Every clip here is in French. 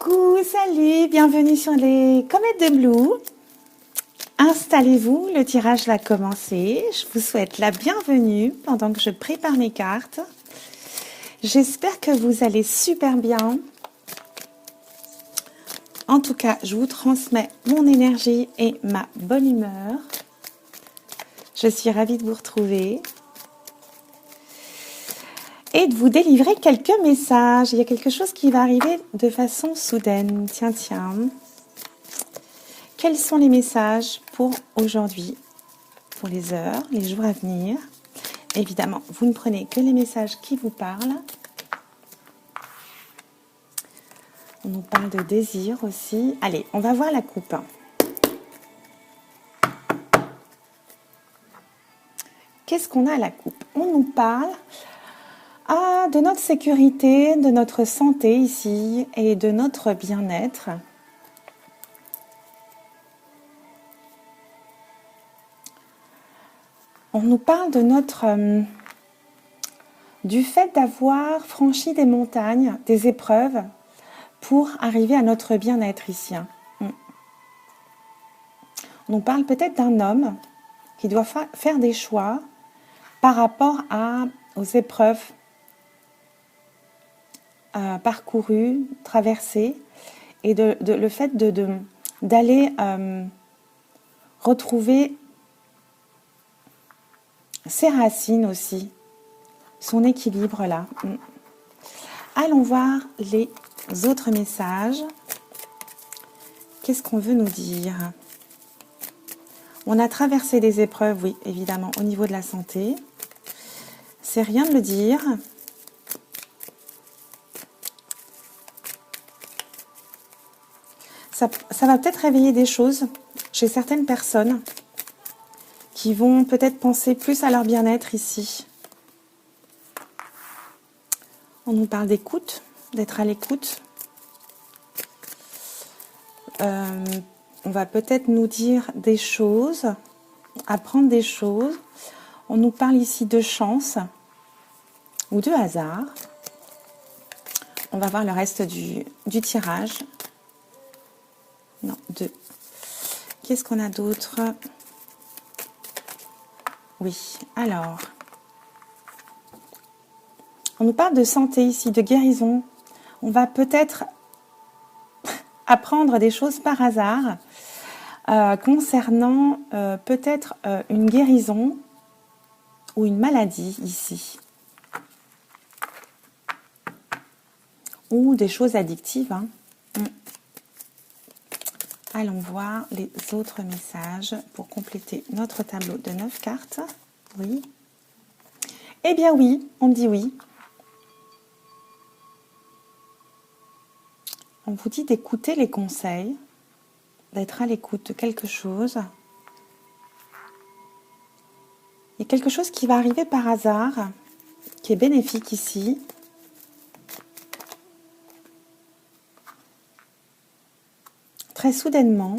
Coucou, salut, bienvenue sur les Comètes de Blue. Installez-vous, le tirage va commencer. Je vous souhaite la bienvenue pendant que je prépare mes cartes. J'espère que vous allez super bien. En tout cas, je vous transmets mon énergie et ma bonne humeur. Je suis ravie de vous retrouver et de vous délivrer quelques messages. Il y a quelque chose qui va arriver de façon soudaine. Tiens. Quels sont les messages pour aujourd'hui, pour les heures, les jours à venir? Évidemment, vous ne prenez que les messages qui vous parlent. On nous parle de désir aussi. Allez, on va voir la coupe. Qu'est-ce qu'on a à la coupe? On nous parle de notre sécurité, de notre santé ici et de notre bien-être. On nous parle de du fait d'avoir franchi des montagnes, des épreuves pour arriver à notre bien-être ici. On nous parle peut-être d'un homme qui doit faire des choix par rapport aux épreuves parcourues, traversées, et le fait d'aller retrouver ses racines aussi, son équilibre là. Allons voir les autres messages. Qu'est-ce qu'on veut nous dire? On a traversé des épreuves, oui, évidemment, au niveau de la santé. C'est rien de le dire. Ça va peut-être réveiller des choses chez certaines personnes qui vont peut-être penser plus à leur bien-être ici. On nous parle d'écoute, d'être à l'écoute. On va peut-être nous dire des choses, apprendre des choses. On nous parle ici de chance ou de hasard. On va voir le reste du tirage. Non, deux. Qu'est-ce qu'on a d'autre? Oui, alors. On nous parle de santé ici, de guérison. On va peut-être apprendre des choses par hasard concernant peut-être une guérison ou une maladie ici. Ou des choses addictives. Allons voir les autres messages pour compléter notre tableau de 9 cartes. Oui. Eh bien oui, on dit oui. On vous dit d'écouter les conseils, d'être à l'écoute de quelque chose. Il y a quelque chose qui va arriver par hasard, qui est bénéfique ici. Très soudainement,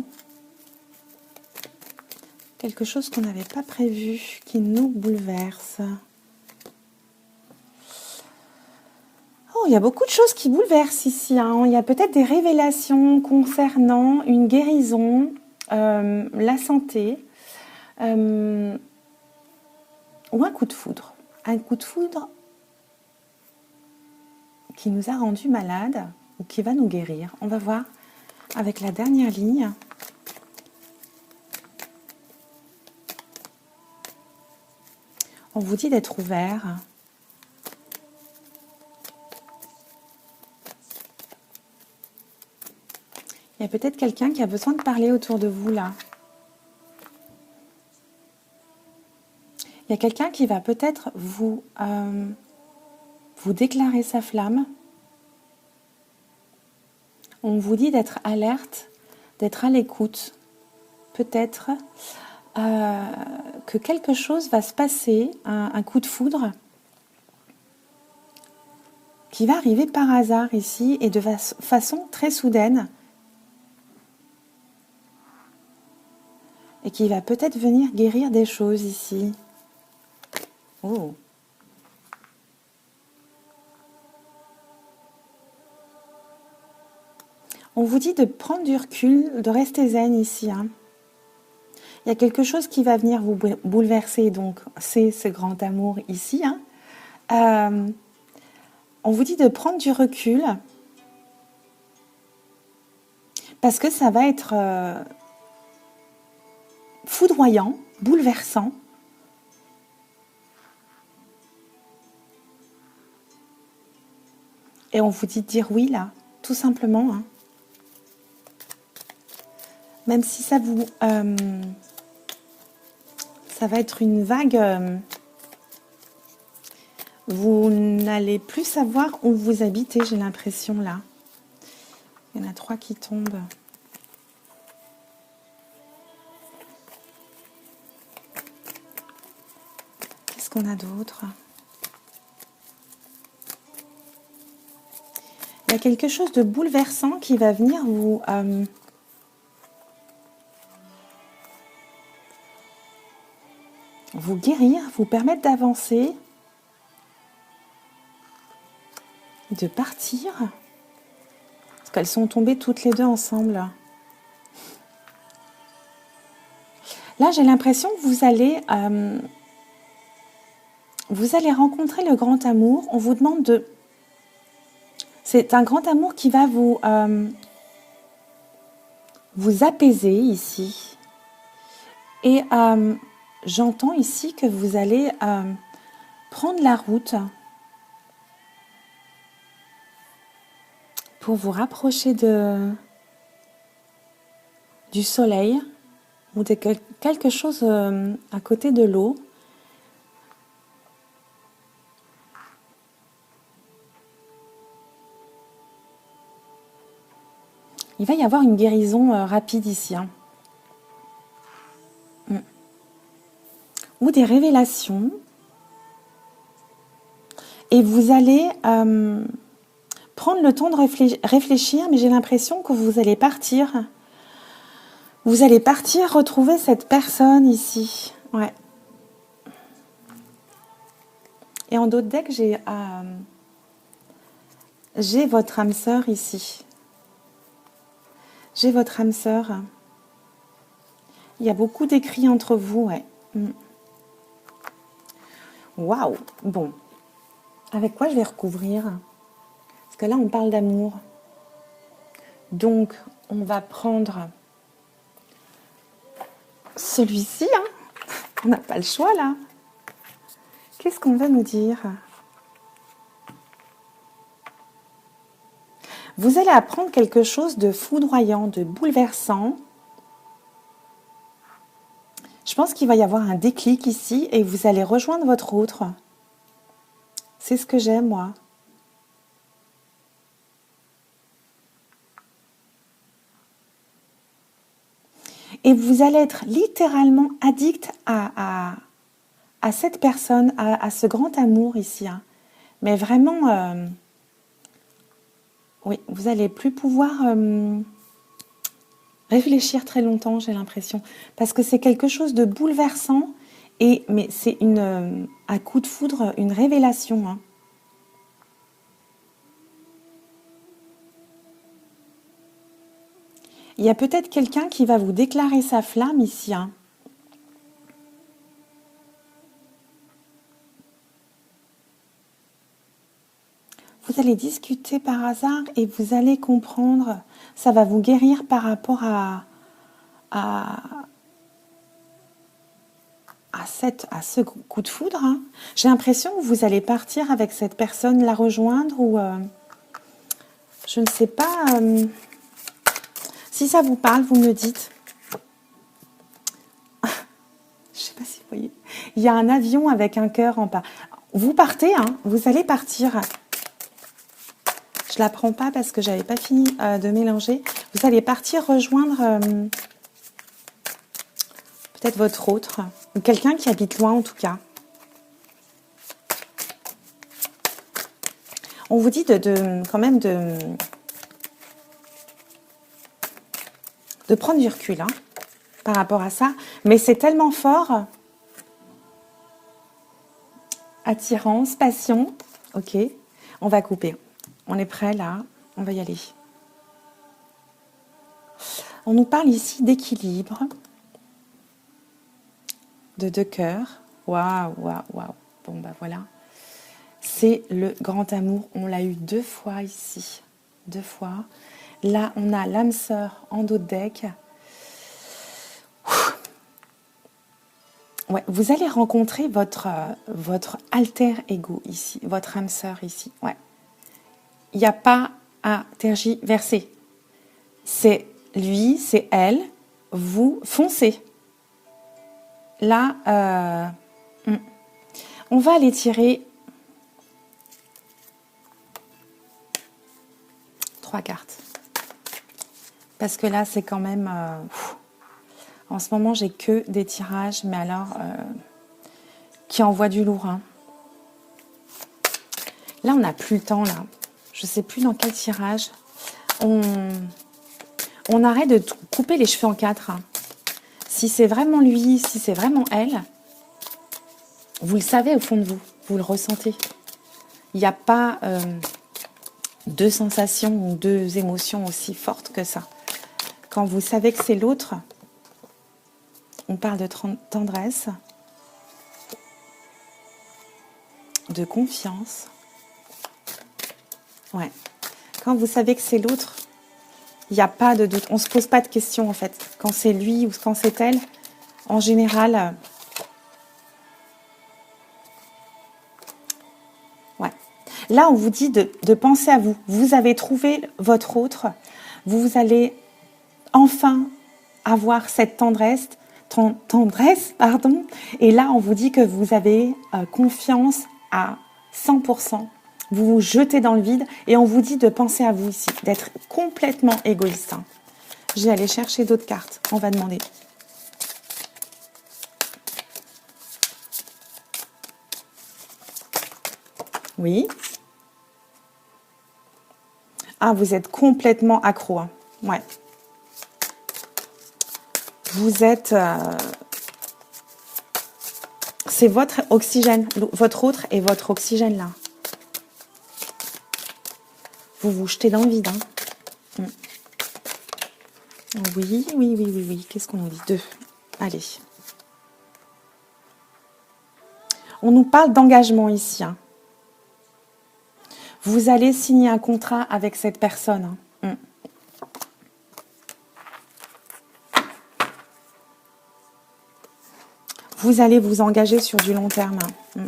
quelque chose qu'on n'avait pas prévu, qui nous bouleverse. Oh, il y a beaucoup de choses qui bouleversent ici. Il y a peut-être des révélations concernant une guérison, la santé, ou un coup de foudre. Un coup de foudre qui nous a rendus malades ou qui va nous guérir. On va voir avec la dernière ligne. On vous dit d'être ouvert. Il y a peut-être quelqu'un qui a besoin de parler autour de vous là. Il y a quelqu'un qui va peut-être vous déclarer sa flamme. On vous dit d'être alerte, d'être à l'écoute. Peut-être que quelque chose va se passer, un coup de foudre, qui va arriver par hasard ici et de façon très soudaine. Et qui va peut-être venir guérir des choses ici. Oh! On vous dit de prendre du recul, de rester zen ici. Hein. Il y a quelque chose qui va venir vous bouleverser, donc c'est ce grand amour ici. Hein. On vous dit de prendre du recul parce que ça va être foudroyant, bouleversant. Et on vous dit de dire oui là, tout simplement. Hein. Même si ça vous... ça va être une vague... vous n'allez plus savoir où vous habitez, j'ai l'impression là. Il y en a 3 qui tombent. Qu'est-ce qu'on a d'autre? Il y a quelque chose de bouleversant qui va venir vous guérir, vous permettre d'avancer, de partir. Parce qu'elles sont tombées toutes les deux ensemble. Là, j'ai l'impression que vous allez rencontrer le grand amour. On vous demande de... C'est un grand amour qui va vous apaiser ici. Et j'entends ici que vous allez prendre la route pour vous rapprocher du soleil ou de quelque chose à côté de l'eau. Il va y avoir une guérison rapide ici. Hein. Ou des révélations. Et vous allez prendre le temps de réfléchir, mais j'ai l'impression que vous allez partir. Vous allez partir retrouver cette personne ici. Ouais. Et en d'autres decks, j'ai votre âme sœur ici. J'ai votre âme sœur. Il y a beaucoup d'écrits entre vous, ouais. Waouh! Bon. Avec quoi je vais recouvrir? Parce que là, on parle d'amour. Donc, on va prendre celui-ci. Hein. On n'a pas le choix, là. Qu'est-ce qu'on va nous dire? Vous allez apprendre quelque chose de foudroyant, de bouleversant. Je pense qu'il va y avoir un déclic ici et vous allez rejoindre votre autre. C'est ce que j'aime, moi. Et vous allez être littéralement addict à cette personne, à ce grand amour ici. Hein. Mais vraiment... oui, vous n'allez plus pouvoir réfléchir très longtemps, j'ai l'impression. Parce que c'est quelque chose de bouleversant, mais c'est un coup de foudre, une révélation. Hein. Il y a peut-être quelqu'un qui va vous déclarer sa flamme ici. Hein. Vous allez discuter par hasard et vous allez comprendre. Ça va vous guérir par rapport à ce coup de foudre. Hein. J'ai l'impression que vous allez partir avec cette personne, la rejoindre ou... je ne sais pas... si ça vous parle, vous me dites. Je ne sais pas si vous voyez. Il y a un avion avec un cœur en bas. Vous partez, hein, vous allez partir... Je ne la prends pas parce que je n'avais pas fini de mélanger. Vous allez partir rejoindre peut-être votre autre, ou quelqu'un qui habite loin en tout cas. On vous dit quand même de prendre du recul hein, par rapport à ça. Mais c'est tellement fort. Attirance, passion. Ok, on va couper. On est prêt là, on va y aller. On nous parle ici d'équilibre, de 2 cœurs. Waouh, waouh, waouh. Bon, bah voilà. C'est le grand amour. On l'a eu 2 fois ici. 2 fois. Là, on a l'âme sœur en dos de deck. Ouais, vous allez rencontrer votre alter ego ici, votre âme sœur ici. Ouais. Il n'y a pas à tergiverser. C'est lui, c'est elle. Vous foncez. Là, on va aller tirer 3 cartes. Parce que là, c'est quand même... en ce moment, j'ai que des tirages, mais alors, qui envoient du lourd. Hein. Là, on n'a plus le temps, là. Je ne sais plus dans quel tirage. On arrête de couper les cheveux en 4. Hein. Si c'est vraiment lui, si c'est vraiment elle, vous le savez au fond de vous. Vous le ressentez. Il n'y a pas 2 sensations ou 2 émotions aussi fortes que ça. Quand vous savez que c'est l'autre, on parle de tendresse, de confiance. Ouais. Quand vous savez que c'est l'autre, il n'y a pas de doute. On ne se pose pas de questions, en fait. Quand c'est lui ou quand c'est elle, en général... ouais. Là, on vous dit de penser à vous. Vous avez trouvé votre autre. Vous allez enfin avoir cette tendresse, pardon. Et là, on vous dit que vous avez confiance à 100%. Vous vous jetez dans le vide et on vous dit de penser à vous ici, d'être complètement égoïste. Hein. Je vais aller chercher d'autres cartes. On va demander. Oui. Ah, vous êtes complètement accro. Hein. Ouais. Vous êtes... c'est votre oxygène. Votre autre est votre oxygène, là. Vous vous jetez dans le vide. Hein. Oui, oui, oui, oui, oui. Qu'est-ce qu'on nous dit? 2. Allez. On nous parle d'engagement ici. Hein. Vous allez signer un contrat avec cette personne. Hein. Vous allez vous engager sur du long terme. Hein.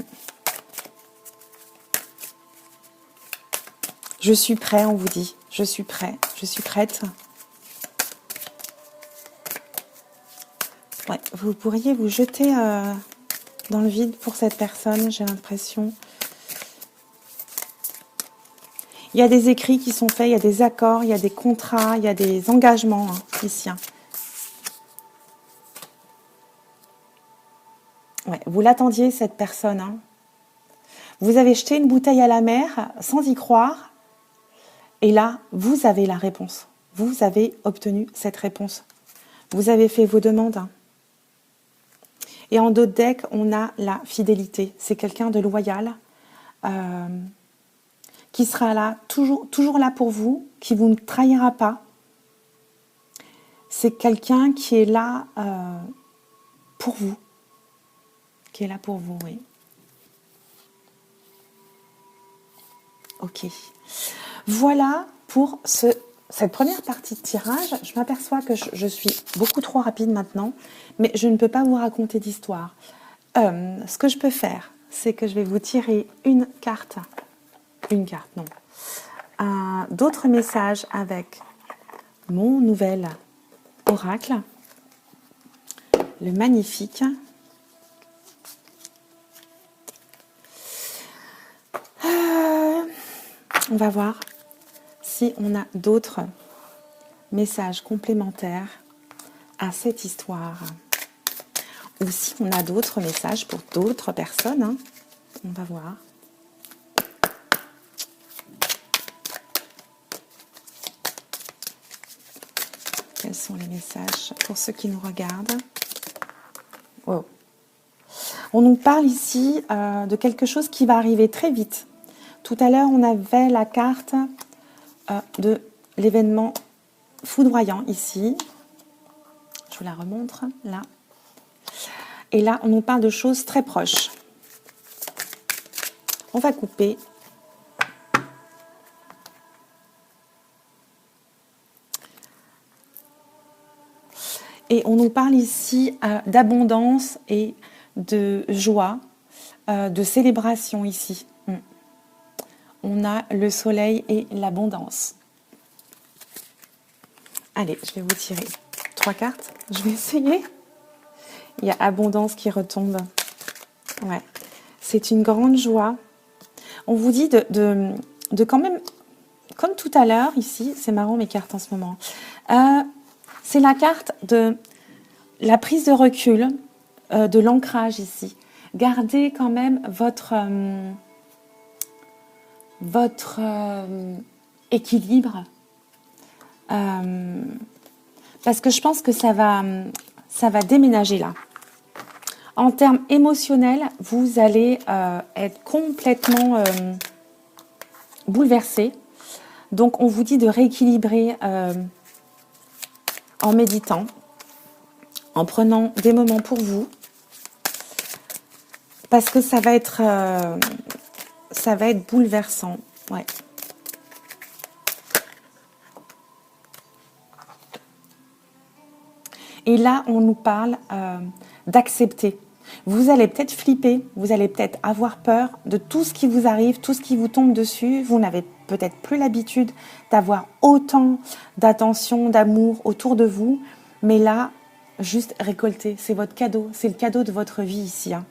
Je suis prêt, on vous dit. Je suis prêt. Je suis prête. Ouais, vous pourriez vous jeter dans le vide pour cette personne, j'ai l'impression. Il y a des écrits qui sont faits, il y a des accords, il y a des contrats, il y a des engagements ici. Hein. Ouais, vous l'attendiez, cette personne. Hein. Vous avez jeté une bouteille à la mer sans y croire. Et là, vous avez la réponse. Vous avez obtenu cette réponse. Vous avez fait vos demandes. Hein. Et en dos de deck, on a la fidélité. C'est quelqu'un de loyal, qui sera là, toujours là pour vous, qui vous ne trahira pas. C'est quelqu'un qui est là pour vous. Qui est là pour vous, oui. Ok. Voilà pour cette première partie de tirage. Je m'aperçois que je suis beaucoup trop rapide maintenant, mais je ne peux pas vous raconter d'histoire. Ce que je peux faire, c'est que je vais vous tirer une carte, non. D'autres messages avec mon nouvel oracle, le magnifique. On va voir si on a d'autres messages complémentaires à cette histoire. Ou si on a d'autres messages pour d'autres personnes. Hein. On va voir. Quels sont les messages pour ceux qui nous regardent? Oh. On nous parle ici de quelque chose qui va arriver très vite. Tout à l'heure, on avait la carte de l'événement foudroyant ici. Je vous la remontre, là. Et là, on nous parle de choses très proches. On va couper. Et on nous parle ici d'abondance et de joie, de célébration ici. On a le soleil et l'abondance. Allez, je vais vous tirer 3 cartes. Je vais essayer. Il y a abondance qui retombe. Ouais. C'est une grande joie. On vous dit de quand même, comme tout à l'heure ici, c'est marrant mes cartes en ce moment. C'est la carte de la prise de recul, de l'ancrage ici. Gardez quand même votre équilibre. Parce que je pense que ça va déménager là. En termes émotionnels, vous allez être complètement bouleversé. Donc, on vous dit de rééquilibrer en méditant, en prenant des moments pour vous, parce que ça va être bouleversant. Ouais. Et là, on nous parle d'accepter. Vous allez peut-être flipper, vous allez peut-être avoir peur de tout ce qui vous arrive, tout ce qui vous tombe dessus. Vous n'avez peut-être plus l'habitude d'avoir autant d'attention, d'amour autour de vous. Mais là, juste récoltez, c'est votre cadeau, c'est le cadeau de votre vie ici. Hein.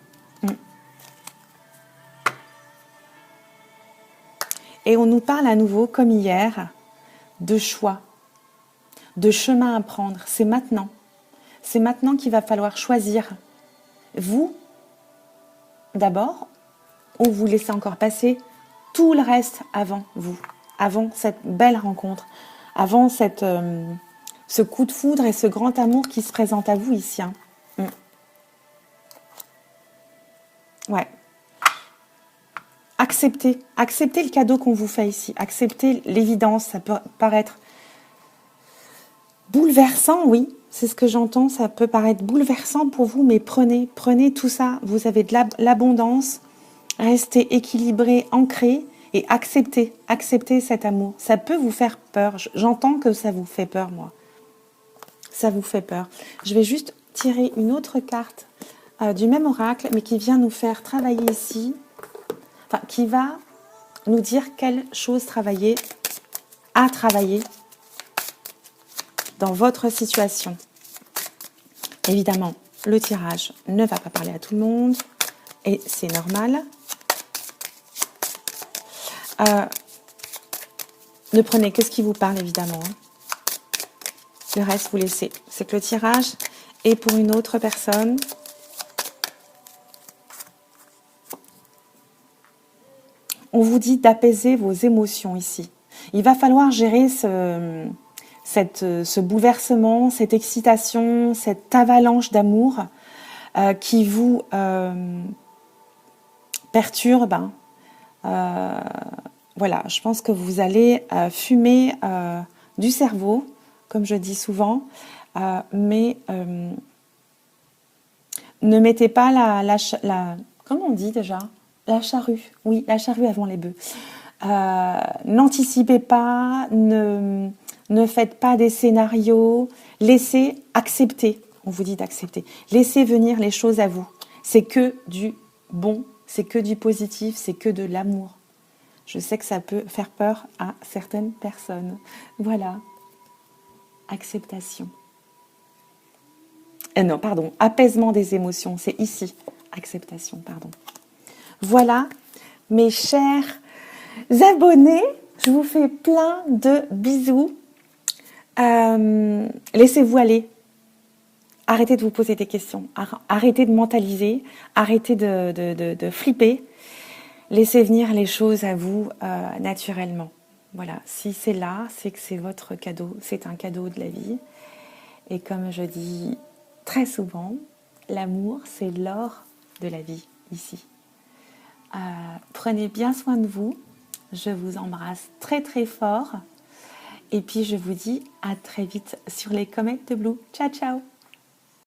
Et on nous parle à nouveau, comme hier, de choix, de chemin à prendre. C'est maintenant. C'est maintenant qu'il va falloir choisir. Vous, d'abord, ou vous laissez encore passer tout le reste avant vous, avant cette belle rencontre, avant ce coup de foudre et ce grand amour qui se présente à vous ici. Hein. Ouais. Acceptez le cadeau qu'on vous fait ici. Acceptez l'évidence, ça peut paraître bouleversant, oui. C'est ce que j'entends, ça peut paraître bouleversant pour vous, mais prenez tout ça. Vous avez de l'abondance, restez équilibré, ancré et acceptez cet amour. Ça peut vous faire peur, j'entends que ça vous fait peur, moi. Ça vous fait peur. Je vais juste tirer une autre carte du même oracle, mais qui vient nous faire travailler ici, enfin, qui va nous dire quelle chose à travailler dans votre situation. Évidemment, le tirage ne va pas parler à tout le monde et c'est normal. Ne prenez que ce qui vous parle, évidemment. Le reste, vous laissez. C'est que le tirage est pour une autre personne. On vous dit d'apaiser vos émotions ici. Il va falloir gérer ce bouleversement, cette excitation, cette avalanche d'amour qui vous perturbe. Voilà, je pense que vous allez fumer du cerveau, comme je dis souvent, mais ne mettez pas la comment on dit déjà ? La charrue, oui, la charrue avant les bœufs. N'anticipez pas, ne faites pas des scénarios, laissez accepter, on vous dit d'accepter, laissez venir les choses à vous. C'est que du bon, c'est que du positif, c'est que de l'amour. Je sais que ça peut faire peur à certaines personnes. Voilà, acceptation. Non, pardon, apaisement des émotions, c'est ici, acceptation, pardon. Voilà, mes chers abonnés, je vous fais plein de bisous. Laissez-vous aller. Arrêtez de vous poser des questions. Arrêtez de mentaliser. Arrêtez de flipper. Laissez venir les choses à vous naturellement. Voilà, si c'est là, c'est que c'est votre cadeau. C'est un cadeau de la vie. Et comme je dis très souvent, l'amour, c'est l'or de la vie ici. Prenez bien soin de vous. Je vous embrasse très très fort. Et puis je vous dis à très vite sur les comètes de Blue. Ciao ciao.